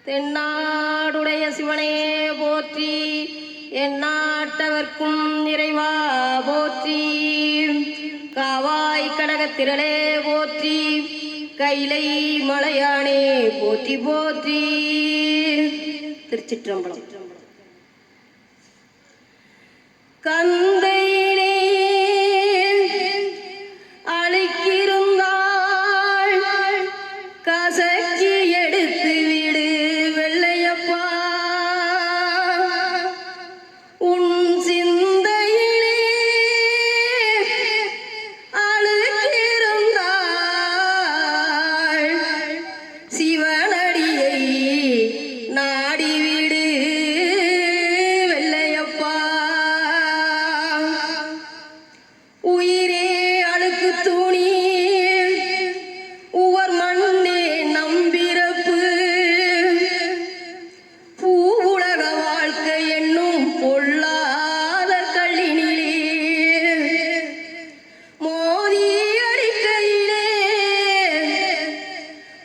தென்னாடுடைய சிவனே போற்றி, எந்நாட்டவர்க்கும் நிறைவா போற்றி. காவாய் கடகத்திரளே போற்றி, கைலை மலையானே போற்றி போற்றி. திருச்சிற்றம்பலம். கந்தையிலே அழிக்கிருந்தாள் கசக்கி எடுத்து விடு வெள்ளையப்பா. உன் சிந்தையிலே அழுக்கிருந்தாள் சிவனடியை நாடிவிடு வெள்ளையப்பா. உயிரே அழுக்கு துணி உவர் மண்ணே நம்பிறப்பு, பூவுலக வாழ்க்கை என்னும் பொல்லாத கள்ளினிலே மோதி அடிக்கையிலே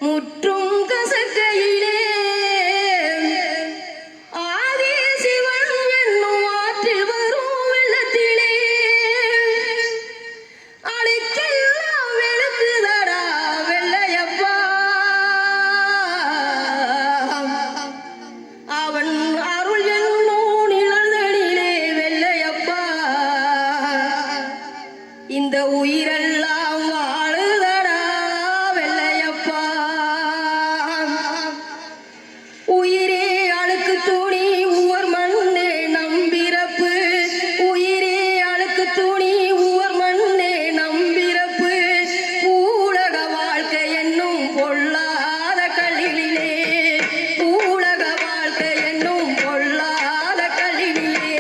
முற்றும் கசக்கையிலே ஆதி சிவன் என்னும் ஆற்றில் வரும் வெள்ளத்திலே அழிக்கெல்லாம் வெளுக்குதடா வெள்ளையப்பா. அவன் அருள் என்னும் நிழலிலே வெள்ளையப்பா. இந்த உயிரெல்லாம் வாழுதடா வெள்ளையப்பா. உயிரே அழுக்கு துணி உவர் மண்ணே நம்பிறப்பு, உயிரே அழுக்கு துணி உவர் மண்ணே நம்பிறப்பு, பூவுலக வாழ்க்கை என்னும் பொல்லாத கல்லிலே, பூவுலக வாழ்க்கை என்னும் பொல்லாத கல்லிலே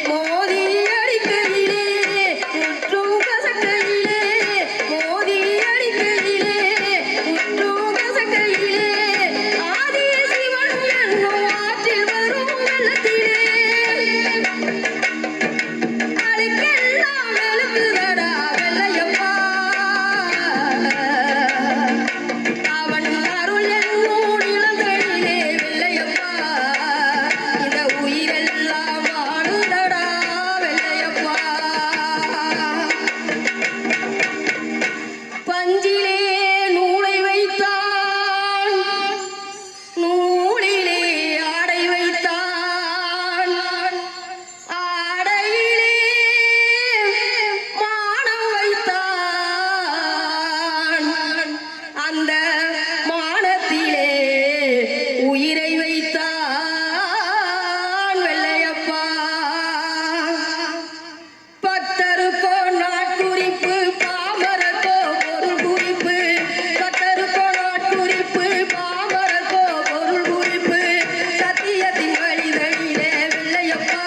மோதி அடிக்கையிலே முற்றும் கசக்கையிலே, மோதி அடிக்கையிலே முற்றும் கசக்கையிலே ஆதி சிவன் என்னும் ஆற்றில் வரும் வெள்ளத்திலே அழுக்கெல்லாம் வெளுக்குதடா வெள்ளையப்பா. அவன் அருள் என்னும் நிழலிலே வெள்ளையப்பா. இந்த உயிரெல்லாம் வாழுதடா வெள்ளையப்பா. பஞ்சிலே நூலை வைத்தான், நூலிலே ஆடை வைத்தான், ஆடையிலே மானம் வைத்தான், அந்த மானத்திலே உயிரை வைத்தான் வெள்ளையப்பா. பக்தருக்கோ நாட்குறிப்பு பாமரக்கோ பொருள் குறிப்பு, பக்தருக்கோ நாட்குறிப்பு பாமரக்கோ பொருள் குறிப்பு, சத்தியத்தின் வழிதனிலே வெள்ளையப்பா.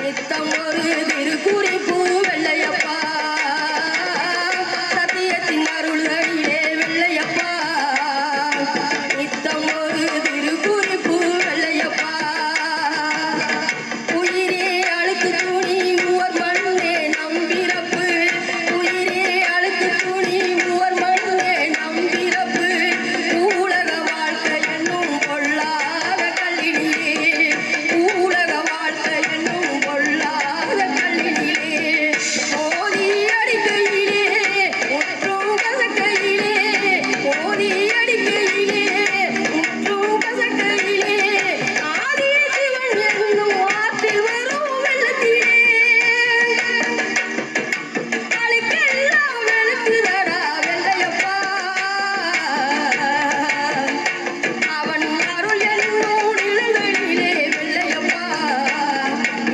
நித்தம் ஒரு திருக்குறிப்பு வெள்ளையப்பா. சத்தியத்தின் அருள்தனிலே வெள்ளையப்பா. நித்தம் ஒரு திருக்குறிப்பு வெள்ளையப்பா. உயிரே அழுக்கு துணி உவர் மண்ணே நம்பிறப்பு, உயிரே அழுக்கு துணி உவர் மண்ணே நம்பிறப்பு, பூவுலக வாழ்க்கை என்னும் பொல்லாத கல்லினிலே, பூவுலக வாழ்க்கை என்னும் பொல்லாத கல்லினிலே மோதி அடிக்கையிலே முற்றும் கசக்கையிலே, மோதி அடிக்கையிலே முற்றும் கசக்கையிலே ஆதி சிவன் என்னும் ஆற்றில் வரும் வெள்ளத்திலே அழுக்கெல்லாம் வெளுக்குதடா வெள்ளையப்பா. அவன் அருள் என்னும் நிழலிலே வெள்ளையப்பா.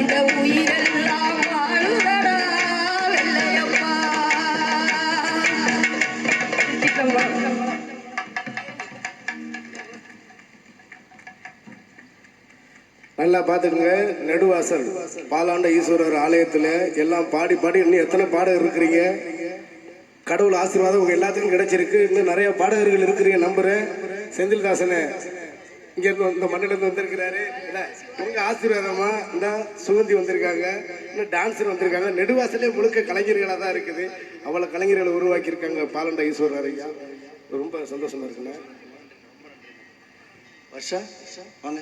இந்த உயிரெல்லாம் வாழுதடா வெள்ளையப்பா. நல்லா பார்த்துக்குங்க. நெடுவாசல் பாலாண்ட ஈஸ்வரர் ஆலயத்தில் எல்லாம் பாடி பாடி இன்னும் எத்தனை பாடகர் இருக்கிறீங்க. கடவுள் ஆசீர்வாதம் உங்கள் எல்லாத்துக்கும் கிடைச்சிருக்கு. இன்னும் நிறைய பாடகர்கள் இருக்கிறீங்க நம்புகிறேன். செந்தில்தாசனை இங்கேருந்து இந்த மண்ணிலேருந்து வந்திருக்கிறாரு. இல்லை உங்கள் ஆசீர்வாதமாக இந்த சுகந்தி வந்திருக்காங்க, இன்னும் டான்ஸர் வந்திருக்காங்க. நெடுவாசலே முழுக்க கலைஞர்களாக தான் இருக்குது. அவ்வளோ கலைஞர்களை உருவாக்கியிருக்காங்க பாலாண்ட ஈஸ்வரர் ஐயா. ரொம்ப சந்தோஷமாக இருக்குண்ணே. வர்ஷா வாங்க.